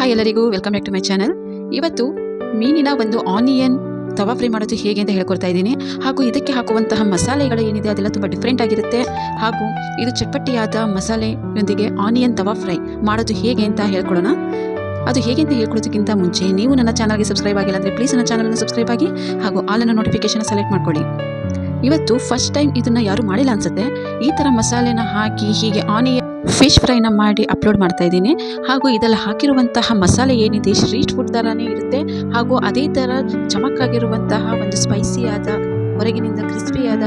Hi ಎಲ್ಲರಿಗೂ welcome back to my channel. ಇವತ್ತು ಮೀನಿನ ಒಂದು ಆನಿಯನ್ ತವಾ ಫ್ರೈ ಮಾಡೋದು ಹೇಗೆ ಅಂತ ಹೇಳ್ಕೊಡ್ತಾ ಇದ್ದೀನಿ. ಹಾಗೂ ಇದಕ್ಕೆ ಹಾಕುವಂತಹ ಮಸಾಲೆಗಳು ಏನಿದೆ ಅದೆಲ್ಲ ತುಂಬ ಡಿಫ್ರೆಂಟ್ ಆಗಿರುತ್ತೆ. ಹಾಗೂ ಇದು ಚಟ್ಪಟ್ಟಿಯಾದ ಮಸಾಲೆಯೊಂದಿಗೆ ಆನಿಯನ್ ತವಾ ಫ್ರೈ ಮಾಡೋದು ಹೇಗೆ ಅಂತ ಹೇಳ್ಕೊಡೋಣ. ಅದು ಹೇಗೆ ಅಂತ ಹೇಳ್ಕೊಳ್ಳೋದಕ್ಕಿಂತ ಮುಂಚೆ ನೀವು ನನ್ನ ಚಾನಲ್ಗೆ ಸಬ್ಸ್ಕ್ರೈಬ್ ಆಗಿಲ್ಲ ಅಂದರೆ ಪ್ಲೀಸ್ ನನ್ನ ಚಾನಲ್ನ ಸಬ್ಸ್ಕ್ರೈಬ್ ಆಗಿ ಹಾಗೂ ಆಲನ್ನು ನೋಟಿಫಿಕೇಶನ್ ಸೆಲೆಕ್ಟ್ ಮಾಡ್ಕೊಳ್ಳಿ. ಇವತ್ತು ಫಸ್ಟ್ ಟೈಮ್ ಇದನ್ನು ಯಾರೂ ಮಾಡಿಲ್ಲ ಅನಿಸುತ್ತೆ. ಈ ಥರ ಮಸಾಲೆನ ಹಾಕಿ ಹೀಗೆ ಆನಿಯನ್ ಫಿಶ್ ಫ್ರೈನ ಮಾಡಿ ಅಪ್ಲೋಡ್ ಮಾಡ್ತಾ ಇದ್ದೀನಿ. ಹಾಗೂ ಇದರಲ್ಲಿ ಹಾಕಿರುವಂತಹ ಮಸಾಲೆ ಏನಿದೆ ಸ್ಟ್ರೀಟ್ ಫುಡ್ ಥರನೇ ಇರುತ್ತೆ. ಹಾಗೂ ಅದೇ ಥರ ಚಮಕ್ಕಾಗಿರುವಂತಹ ಒಂದು ಸ್ಪೈಸಿಯಾದ ಹೊರಗಿನಿಂದ ಕ್ರಿಸ್ಪಿಯಾದ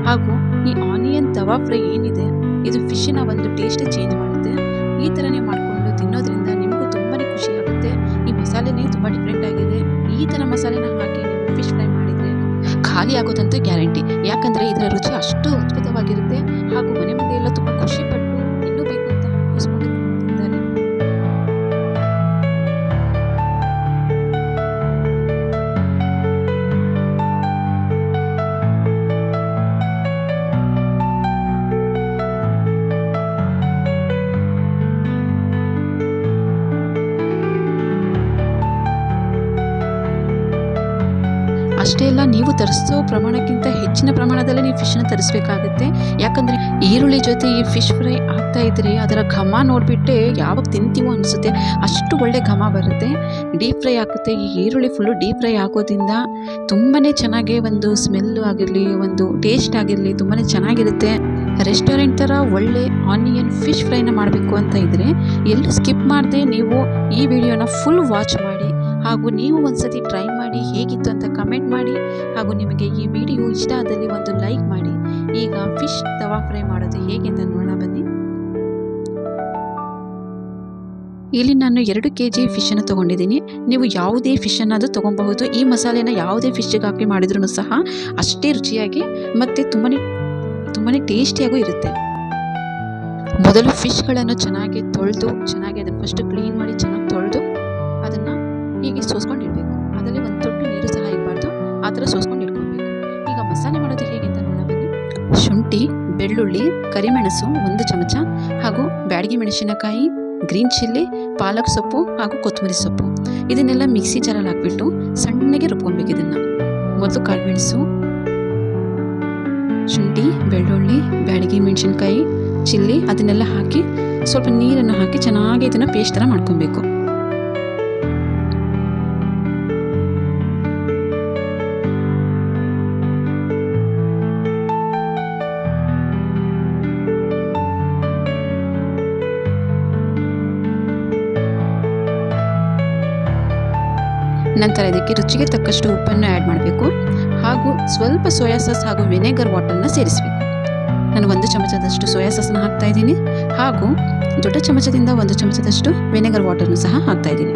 ಹಾಗೂ ಈ ಆನಿಯನ್ ತವಾ ಫ್ರೈ ಏನಿದೆ ಇದು ಫಿಶ್ಶಿನ ಒಂದು ಟೇಸ್ಟ್ ಚೇಂಜ್ ಮಾಡುತ್ತೆ. ಈ ಥರನೇ ಮಾಡಿಕೊಂಡು ತಿನ್ನೋದ್ರಿಂದ ನಿಮಗೂ ತುಂಬಾ ಖುಷಿ ಆಗುತ್ತೆ. ಈ ಮಸಾಲೆನೇ ತುಂಬ ಡಿಫ್ರೆಂಟ್ ಆಗಿದೆ. ಈ ಥರ ಮಸಾಲೆನ ಹಾಕಿ ನೀವು ಫಿಶ್ ಫ್ರೈ ಮಾಡಿದರೆ ಖಾಲಿ ಆಗೋದಂತೂ ಗ್ಯಾರಂಟಿ. ಯಾಕಂದರೆ ಇದರ ರುಚಿ ಅಷ್ಟು ಅದ್ಭುತವಾಗಿರುತ್ತೆ. ಹಾಗೂ ಮನೆ ಮುಂದೆ ಎಲ್ಲ ತುಂಬ ಖುಷಿಪಟ್ಟು ಇನ್ನೂ ಬೇಕು ಅಂತ ಹಾಕಿಸ್ಕೊಂಡು ತಿಂತಾರೆ. ಅಷ್ಟೇ ಅಲ್ಲ, ನೀವು ತರಿಸೋ ಪ್ರಮಾಣಕ್ಕಿಂತ ಹೆಚ್ಚಿನ ಪ್ರಮಾಣದಲ್ಲಿ ನೀವು ಫಿಶ್ನ ತರಿಸಬೇಕಾಗುತ್ತೆ. ಯಾಕಂದರೆ ಈರುಳ್ಳಿ ಜೊತೆ ಈ ಫಿಶ್ ಫ್ರೈ ಆಗ್ತಾ ಇದ್ರೆ ಅದರ ಘಮ ನೋಡಿಬಿಟ್ಟೆ ಯಾವಾಗ ತಿಂತೀವೋ ಅನಿಸುತ್ತೆ. ಅಷ್ಟು ಒಳ್ಳೆ ಘಮ ಬರುತ್ತೆ. ಡೀಪ್ ಫ್ರೈ ಆಗುತ್ತೆ. ಈ ಈರುಳ್ಳಿ ಫುಲ್ಲು ಡೀಪ್ ಫ್ರೈ ಆಗೋದ್ರಿಂದ ತುಂಬಾ ಚೆನ್ನಾಗಿ ಒಂದು ಸ್ಮೆಲ್ಲು ಆಗಿರಲಿ ಒಂದು ಟೇಸ್ಟ್ ಆಗಿರಲಿ ತುಂಬಾ ಚೆನ್ನಾಗಿರುತ್ತೆ. ರೆಸ್ಟೋರೆಂಟ್ ಥರ ಒಳ್ಳೆ ಆನಿಯನ್ ಫಿಶ್ ಫ್ರೈನ ಮಾಡಬೇಕು ಅಂತ ಇದ್ದರೆ ಎಲ್ಲೂ ಸ್ಕಿಪ್ ಮಾಡದೆ ನೀವು ಈ ವಿಡಿಯೋನ ಫುಲ್ ವಾಚ್ ಮಾಡಿ. ಹಾಗೂ ನೀವು ಒಂದ್ಸತಿ ಟ್ರೈ ಮಾಡಿ ಹೇಗಿತ್ತು ಅಂತ ಕಮೆಂಟ್ ಮಾಡಿ. ಹಾಗೂ ನಿಮಗೆ ಈ ವಿಡಿಯೋ ಇಷ್ಟ ಆದಲ್ಲಿ ಒಂದು ಲೈಕ್ ಮಾಡಿ. ಈಗ ಫಿಶ್ ತವಾ ಫ್ರೈ ಮಾಡೋದು ಹೇಗೆ ಅಂತ ನೋಡೋಣ ಬನ್ನಿ. ಇಲ್ಲಿ ನಾನು 2 kg ಫಿಶನ್ನು ತೊಗೊಂಡಿದ್ದೀನಿ. ನೀವು ಯಾವುದೇ ಫಿಶನ್ನು ಅದು ತೊಗೊಬಹುದು. ಈ ಮಸಾಲೆನ ಯಾವುದೇ ಫಿಶ್ಗೆ ಹಾಕಿ ಮಾಡಿದ್ರೂ ಸಹ ಅಷ್ಟೇ ರುಚಿಯಾಗಿ ಮತ್ತು ತುಂಬಾ ಟೇಸ್ಟಿಯಾಗೂ ಇರುತ್ತೆ. ಮೊದಲು ಫಿಶ್ಗಳನ್ನು ಚೆನ್ನಾಗಿ ತೊಳೆದು ಚೆನ್ನಾಗಿ ಅದನ್ನು ಫಸ್ಟ್ ಕ್ಲೀನ್ ಮಾಡಿ ಚೆನ್ನಾಗಿ ತೊಳೆದು ಅದನ್ನು ಹೀಗೆ ಸೋಸ್ಕೊಂಡಿಡಬೇಕು. ಅದರಲ್ಲಿ ಒಂದು ತೊಟ್ಟು ನೀರು ಸಹ ಇರಬಾರ್ದು. ಆ ಥರ ಸೋಸ್ಕೊಂಡು ಇಟ್ಕೊಳ್ಬೇಕು. ಈಗ ಮಸಾಲೆ ಮಾಡೋದು ಹೇಗೆ ಅಂತ ನೋಡೋಣ ಬನ್ನಿ. ಶುಂಠಿ, ಬೆಳ್ಳುಳ್ಳಿ, ಕರಿಮೆಣಸು 1 ಚಮಚ ಹಾಗೂ ಬ್ಯಾಡಗಿ ಮೆಣಸಿನಕಾಯಿ, ಗ್ರೀನ್ ಚಿಲ್ಲಿ, ಪಾಲಕ್ ಸೊಪ್ಪು ಹಾಗೂ ಕೊತ್ತಂಬರಿ ಸೊಪ್ಪು ಇದನ್ನೆಲ್ಲ ಮಿಕ್ಸಿ ಜಾರಲ್ಲಿ ಹಾಕ್ಬಿಟ್ಟು ಸಣ್ಣಗೆ ರುಬ್ಕೊಳ್ಬೇಕು. ಇದನ್ನು ಮೊದಲು ಕಾಳುಮೆಣಸು, ಶುಂಠಿ, ಬೆಳ್ಳುಳ್ಳಿ, ಬ್ಯಾಡಗಿ ಮೆಣಸಿನಕಾಯಿ, ಚಿಲ್ಲಿ ಅದನ್ನೆಲ್ಲ ಹಾಕಿ ಸ್ವಲ್ಪ ನೀರನ್ನು ಹಾಕಿ ಚೆನ್ನಾಗಿ ಇದನ್ನು ಪೇಸ್ಟ್ ಥರ ಮಾಡ್ಕೊಬೇಕು. ನಂತರ ಇದಕ್ಕೆ ರುಚಿಗೆ ತಕ್ಕಷ್ಟು ಉಪ್ಪನ್ನು ಆ್ಯಡ್ ಮಾಡಬೇಕು. ಹಾಗೂ ಸ್ವಲ್ಪ ಸೋಯಾ ಸಾಸ್ ಹಾಗೂ ವಿನೆಗರ್ ವಾಟರ್ನ ಸೇರಿಸಬೇಕು. ನಾನು 1 ಚಮಚದಷ್ಟು ಸೋಯಾ ಸಾಸ್ನ ಹಾಕ್ತಾ ಇದ್ದೀನಿ. ಹಾಗೂ ದೊಡ್ಡ ಚಮಚದಿಂದ 1 ಚಮಚದಷ್ಟು ವಿನೆಗರ್ ವಾಟರ್ನು ಸಹ ಹಾಕ್ತಾ ಇದ್ದೀನಿ.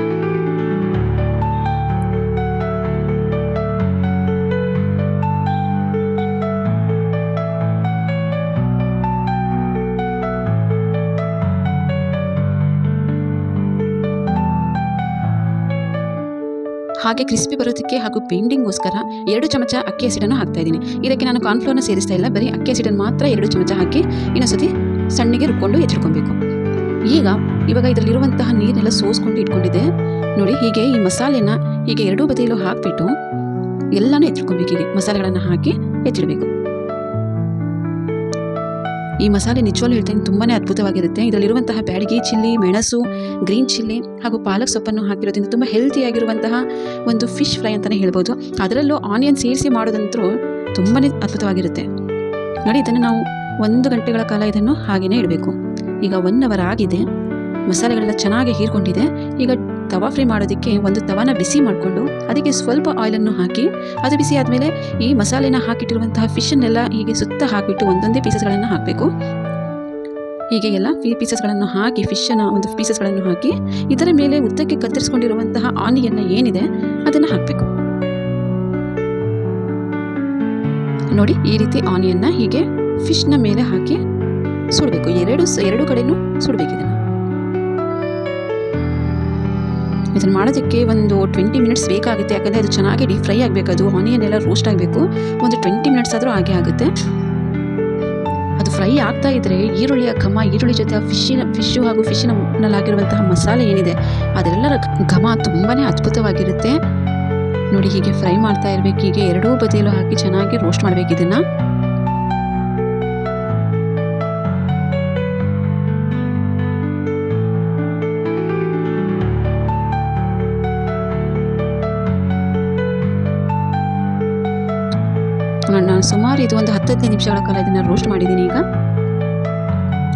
ಹಾಗೆ ಕ್ರಿಸ್ಪಿ ಬರೋದಕ್ಕೆ ಹಾಗೂ ಪೇಂಡಿಂಗ್ಗೋಸ್ಕರ 2 ಚಮಚ ಅಕ್ಕಿ ಹಸಿಡನ್ನು ಹಾಕ್ತಾ ಇದ್ದೀನಿ. ಇದಕ್ಕೆ ನಾನು ಕಾರ್ನ್ಫ್ಲೋರ್ನ ಸೇರಿಸ್ತಾ ಇಲ್ಲ, ಬರೀ ಅಕ್ಕಿ ಹಸಿಡನ್ನು ಮಾತ್ರ 2 ಚಮಚ ಹಾಕಿ ಇನ್ನೊಂದ್ಸತಿ ಸಣ್ಣಗೆ ರುಬ್ಕೊಂಡು ಎತ್ತಿಡ್ಕೊಬೇಕು. ಇವಾಗ ಇದರಲ್ಲಿರುವಂತಹ ನೀರೆಲ್ಲ ಸೋಸ್ಕೊಂಡು ಇಟ್ಕೊಂಡಿದೆ ನೋಡಿ. ಹೀಗೆ ಈ ಮಸಾಲೆನ ಹೀಗೆ 2 ಬದಿಯಲ್ಲೂ ಹಾಕಿಬಿಟ್ಟು ಎಲ್ಲನೂ ಎತ್ತಿಡ್ಕೊಬೇಕು. ಹೀಗೆ ಮಸಾಲೆಗಳನ್ನು ಹಾಕಿ ಎತ್ತಿಡಬೇಕು. ಈ ಮಸಾಲೆ ನಿಜವಾಗ್ಲೂ ಹೇಳ್ತೇನೆ ತುಂಬಾ ಅದ್ಭುತವಾಗಿರುತ್ತೆ. ಇದರಲ್ಲಿರುವಂತಹ ಬ್ಯಾಡಗಿ ಚಿಲ್ಲಿ, ಮೆಣಸು, ಗ್ರೀನ್ ಚಿಲ್ಲಿ ಹಾಗೂ ಪಾಲಕ್ ಸೊಪ್ಪನ್ನು ಹಾಕಿರೋದ್ರಿಂದ ತುಂಬ ಹೆಲ್ತಿಯಾಗಿರುವಂತಹ ಒಂದು ಫಿಶ್ ಫ್ರೈ ಅಂತಲೇ ಹೇಳ್ಬೋದು. ಅದರಲ್ಲೂ ಆನಿಯನ್ ಸೇರಿಸಿ ಮಾಡೋದಂತೂ ತುಂಬಾ ಅದ್ಭುತವಾಗಿರುತ್ತೆ ನೋಡಿ. ಇದನ್ನು ನಾವು 1 ಗಂಟೆಗಳ ಕಾಲ ಇದನ್ನು ಹಾಗೆಯೇ ಇಡಬೇಕು. ಈಗ 1 ಅವರ್ ಆಗಿದೆ. ಮಸಾಲೆಗಳೆಲ್ಲ ಚೆನ್ನಾಗಿ ಹೀರ್ಕೊಂಡಿದೆ. ಈಗ ತವಾ ಫ್ರೈ ಮಾಡೋದಕ್ಕೆ ಒಂದು ತವಾನ ಬಿಸಿ ಮಾಡಿಕೊಂಡು ಅದಕ್ಕೆ ಸ್ವಲ್ಪ ಆಯಿಲನ್ನು ಹಾಕಿ ಅದು ಬಿಸಿ ಆದಮೇಲೆ ಈ ಮಸಾಲೆನ ಹಾಕಿಟ್ಟಿರುವಂತಹ ಫಿಶನ್ನೆಲ್ಲ ಹೀಗೆ ಸುತ್ತ ಹಾಕಿಬಿಟ್ಟು ಒಂದೊಂದೇ ಪೀಸಸ್ಗಳನ್ನು ಹಾಕಬೇಕು. ಹೀಗೆ ಎಲ್ಲ ಪೀಸಸ್ಗಳನ್ನು ಹಾಕಿ ಫಿಶನ್ನು ಒಂದು ಪೀಸಸ್ಗಳನ್ನು ಹಾಕಿ ಇದರ ಮೇಲೆ ಉದ್ದಕ್ಕೆ ಕತ್ತರಿಸ್ಕೊಂಡಿರುವಂತಹ ಆನಿಯನ್ನ ಏನಿದೆ ಅದನ್ನು ಹಾಕಬೇಕು ನೋಡಿ. ಈ ರೀತಿ ಆನಿಯನ್ನ ಹೀಗೆ ಫಿಶ್ನ ಮೇಲೆ ಹಾಕಿ ಸುಡಬೇಕು. ಎರಡು ಕಡೆನೂ ಸುಡಬೇಕು. ಇದನ್ನು ಮಾಡೋದಕ್ಕೆ ಒಂದು 20 ಮಿನಿಟ್ಸ್ ಬೇಕಾಗುತ್ತೆ. ಯಾಕಂದರೆ ಅದು ಚೆನ್ನಾಗಿ ಡೀಪ್ ಫ್ರೈ ಆಗಬೇಕು. ಅದು ಆನಿಯನ್ ಎಲ್ಲ ರೋಸ್ಟ್ ಆಗಬೇಕು. ಒಂದು 20 ಮಿನಿಟ್ಸ್ ಆದರೂ ಹಾಗೆ ಆಗುತ್ತೆ. ಅದು ಫ್ರೈ ಆಗ್ತಾ ಇದ್ದರೆ ಈರುಳ್ಳಿಯ ಘಮ, ಈರುಳ್ಳಿ ಜೊತೆ ಫಿಶ್ಶು ಹಾಗೂ ಫಿಶ್ನಲ್ಲಾಗಿರುವಂತಹ ಮಸಾಲೆ ಏನಿದೆ ಅದೆಲ್ಲರ ಘಮ ತುಂಬಾ ಅದ್ಭುತವಾಗಿರುತ್ತೆ ನೋಡಿ. ಹೀಗೆ ಫ್ರೈ ಮಾಡ್ತಾ ಇರಬೇಕು. ಹೀಗೆ ಎರಡೂ ಬದಿಯಲ್ಲೂ ಹಾಕಿ ಚೆನ್ನಾಗಿ ರೋಸ್ಟ್ ಮಾಡಬೇಕು ಇದನ್ನು. ನಾನು ಸುಮಾರು ಇದು ಒಂದು 10-15 ನಿಮಿಷಗಳ ಕಾಲ ಇದನ್ನು ರೋಸ್ಟ್ ಮಾಡಿದ್ದೀನಿ ಈಗ.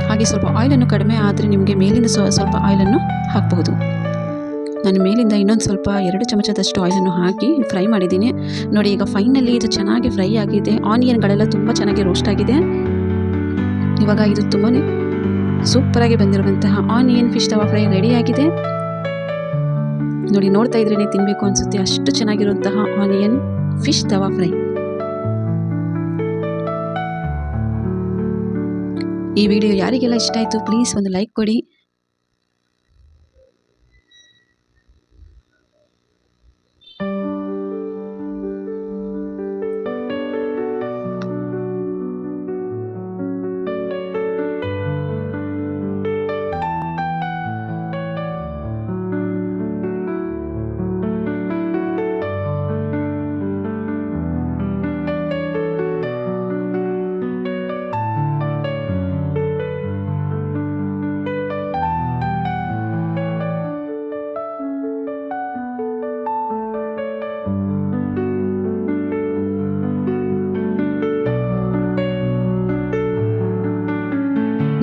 ಹಾಗೆ ಸ್ವಲ್ಪ ಆಯಿಲನ್ನು ಕಡಿಮೆ ಆದರೆ ನಿಮಗೆ ಮೇಲಿಂದ ಸ್ವಲ್ಪ ಆಯಿಲನ್ನು ಹಾಕಬಹುದು. ನಾನು ಮೇಲಿಂದ ಇನ್ನೊಂದು ಸ್ವಲ್ಪ 2 ಚಮಚದಷ್ಟು ಆಯಿಲನ್ನು ಹಾಕಿ ಫ್ರೈ ಮಾಡಿದ್ದೀನಿ ನೋಡಿ. ಈಗ ಫೈನಲಿ ಇದು ಚೆನ್ನಾಗಿ ಫ್ರೈ ಆಗಿದೆ. ಆನಿಯನ್ಗಳೆಲ್ಲ ತುಂಬ ಚೆನ್ನಾಗಿ ರೋಸ್ಟ್ ಆಗಿದೆ. ಇವಾಗ ಇದು ತುಂಬಾ ಸೂಪರಾಗಿ ಬಂದಿರುವಂತಹ ಆನಿಯನ್ ಫಿಶ್ ತವಾ ಫ್ರೈ ರೆಡಿಯಾಗಿದೆ ನೋಡಿ. ನೋಡ್ತಾ ಇದ್ರೇ ತಿನ್ನಬೇಕು ಅನಿಸುತ್ತೆ, ಅಷ್ಟು ಚೆನ್ನಾಗಿರುವಂತಹ ಆನಿಯನ್ ಫಿಶ್ ತವಾ ಫ್ರೈ. ಈ ವಿಡಿಯೋ ಯಾರಿಗೆಲ್ಲ ಇಷ್ಟ ಆಯಿತು ಪ್ಲೀಸ್ ಒಂದು ಲೈಕ್ ಕೊಡಿ.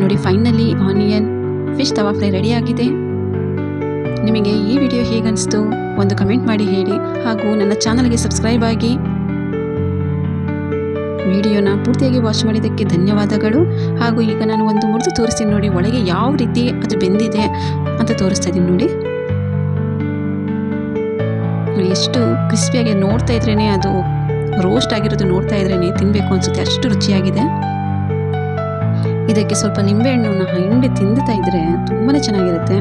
ನೋಡಿ ಫೈನಲಿ ಆನಿಯನ್ ಫಿಶ್ ತವಾ ಫ್ರೈ ರೆಡಿಯಾಗಿದೆ. ನಿಮಗೆ ಈ ವಿಡಿಯೋ ಹೇಗನ್ನಿಸ್ತು ಒಂದು ಕಮೆಂಟ್ ಮಾಡಿ ಹೇಳಿ. ಹಾಗೂ ನನ್ನ ಚಾನಲ್ಗೆ ಸಬ್ಸ್ಕ್ರೈಬ್ ಆಗಿ. ವಿಡಿಯೋನ ಪೂರ್ತಿಯಾಗಿ ವಾಚ್ ಮಾಡಿದ್ದಕ್ಕೆ ಧನ್ಯವಾದಗಳು. ಹಾಗೂ ಈಗ ನಾನು ಒಂದು ಮುರಿದು ತೋರಿಸ್ತೀನಿ ನೋಡಿ, ಒಳಗೆ ಯಾವ ರೀತಿ ಅದು ಬೆಂದಿದೆ ಅಂತ ತೋರಿಸ್ತಾ ಇದ್ದೀನಿ ನೋಡಿ. ಎಷ್ಟು ಕ್ರಿಸ್ಪಿಯಾಗಿ ನೋಡ್ತಾ ಇದ್ರೇ ಅದು ರೋಸ್ಟ್ ಆಗಿರೋದು ನೋಡ್ತಾ ಇದ್ರೇ ತಿನ್ನಬೇಕು ಅನಿಸುತ್ತೆ, ಅಷ್ಟು ರುಚಿಯಾಗಿದೆ. ಇದಕ್ಕೆ ಸ್ವಲ್ಪ ನಿಂಬೆಹಣ್ಣನ್ನು ಹಿಂಡಿ ತಿಂದುತ್ತಾ ಇದ್ದರೆ ತುಂಬಾ ಚೆನ್ನಾಗಿರುತ್ತೆ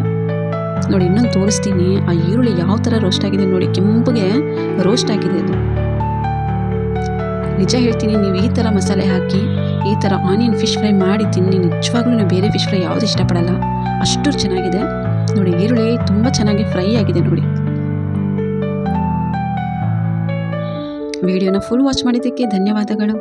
ನೋಡಿ. ಇನ್ನೊಂದು ತೋರಿಸ್ತೀನಿ. ಆ ಈರುಳ್ಳಿ ಯಾವ ಥರ ರೋಸ್ಟ್ ಆಗಿದೆ ನೋಡಿ, ಕೆಂಪಗೆ ರೋಸ್ಟ್ ಆಗಿದೆ ಅದು. ನಿಜ ಹೇಳ್ತೀನಿ, ನೀವು ಈ ಥರ ಮಸಾಲೆ ಹಾಕಿ ಈ ಥರ ಆನಿಯನ್ ಫಿಶ್ ಫ್ರೈ ಮಾಡಿ ತಿನ್ನಿ. ನಿಜವಾಗ್ಲೂ ನೀವು ಬೇರೆ ಫಿಶ್ ಫ್ರೈ ಯಾವುದು ಇಷ್ಟಪಡಲ್ಲ, ಅಷ್ಟು ಚೆನ್ನಾಗಿದೆ ನೋಡಿ. ಈರುಳ್ಳಿ ತುಂಬ ಚೆನ್ನಾಗಿ ಫ್ರೈ ಆಗಿದೆ ನೋಡಿ. ವಿಡಿಯೋನ ಫುಲ್ ವಾಚ್ ಮಾಡಿದ್ದಕ್ಕೆ ಧನ್ಯವಾದಗಳು.